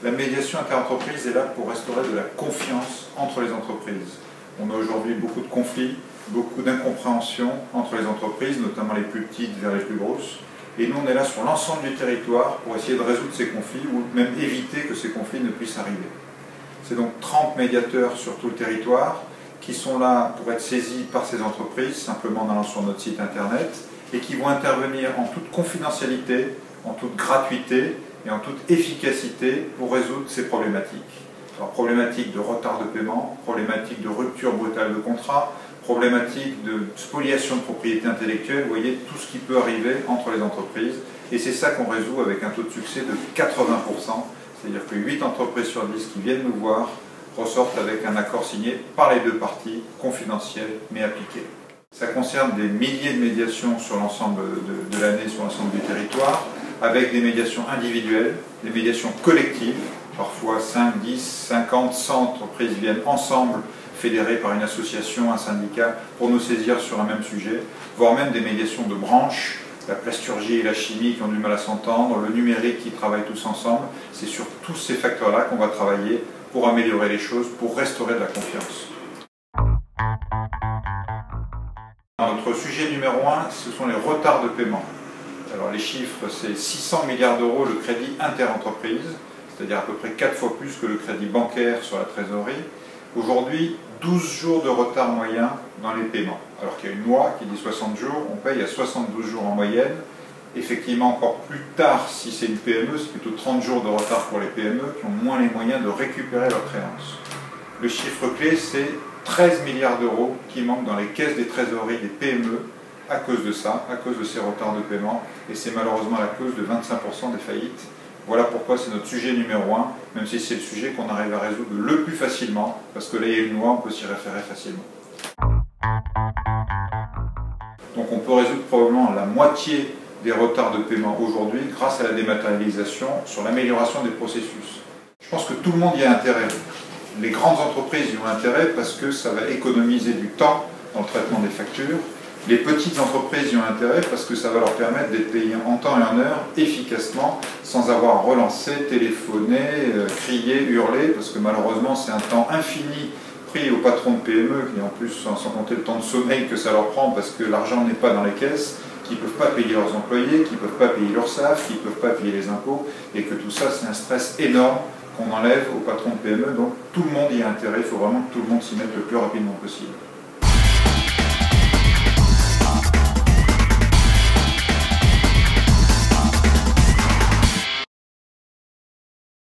La médiation interentreprise est là pour restaurer de la confiance entre les entreprises. On a aujourd'hui beaucoup de conflits, beaucoup d'incompréhension entre les entreprises, notamment les plus petites vers les plus grosses. Et nous, on est là sur l'ensemble du territoire pour essayer de résoudre ces conflits ou même éviter que ces conflits ne puissent arriver. C'est donc 30 médiateurs sur tout le territoire qui sont là pour être saisis par ces entreprises, simplement en allant sur notre site internet, et qui vont intervenir en toute confidentialité, en toute gratuité et en toute efficacité pour résoudre ces problématiques. Alors, problématiques de retard de paiement, problématiques de rupture brutale de contrat, problématiques de spoliation de propriété intellectuelle, vous voyez tout ce qui peut arriver entre les entreprises. Et c'est ça qu'on résout avec un taux de succès de 80%, c'est-à-dire que 8 entreprises sur 10 qui viennent nous voir ressortent avec un accord signé par les deux parties, confidentiel mais appliqué. Ça concerne des milliers de médiations sur l'ensemble de l'année, sur l'ensemble du territoire, avec des médiations individuelles, des médiations collectives, parfois 5, 10, 50, 100 entreprises viennent ensemble, fédérées par une association, un syndicat, pour nous saisir sur un même sujet, voire même des médiations de branches, la plasturgie et la chimie qui ont du mal à s'entendre, le numérique qui travaillent tous ensemble. C'est sur tous ces facteurs-là qu'on va travailler pour améliorer les choses, pour restaurer de la confiance. Notre sujet numéro 1, ce sont les retards de paiement. Alors les chiffres, c'est 600 milliards d'euros le crédit interentreprise, c'est-à-dire à peu près 4 fois plus que le crédit bancaire sur la trésorerie. Aujourd'hui, 12 jours de retard moyen dans les paiements. Alors qu'il y a une loi qui dit 60 jours, on paye à 72 jours en moyenne. Effectivement, encore plus tard, si c'est une PME, c'est plutôt 30 jours de retard pour les PME qui ont moins les moyens de récupérer leurs créances. Le chiffre clé, c'est 13 milliards d'euros qui manquent dans les caisses des trésoreries des PME à cause de ça, à cause de ces retards de paiement, et c'est malheureusement la cause de 25% des faillites. Voilà pourquoi c'est notre sujet numéro 1, même si c'est le sujet qu'on arrive à résoudre le plus facilement, parce que là il y a une loi, on peut s'y référer facilement. Donc on peut résoudre probablement la moitié des retards de paiement aujourd'hui grâce à la dématérialisation sur l'amélioration des processus. Je pense que tout le monde y a intérêt. Les grandes entreprises y ont intérêt parce que ça va économiser du temps dans le traitement des factures. Les petites entreprises y ont intérêt parce que ça va leur permettre d'être payées en temps et en heure, efficacement, sans avoir à relancer, téléphoner, crier, hurler, parce que malheureusement c'est un temps infini pris aux patrons de PME, qui en plus, sans compter le temps de sommeil que ça leur prend, parce que l'argent n'est pas dans les caisses, qui ne peuvent pas payer leurs employés, qui ne peuvent pas payer leur SAF, qui ne peuvent pas payer les impôts, et que tout ça c'est un stress énorme qu'on enlève aux patrons de PME, donc tout le monde y a intérêt, il faut vraiment que tout le monde s'y mette le plus rapidement possible.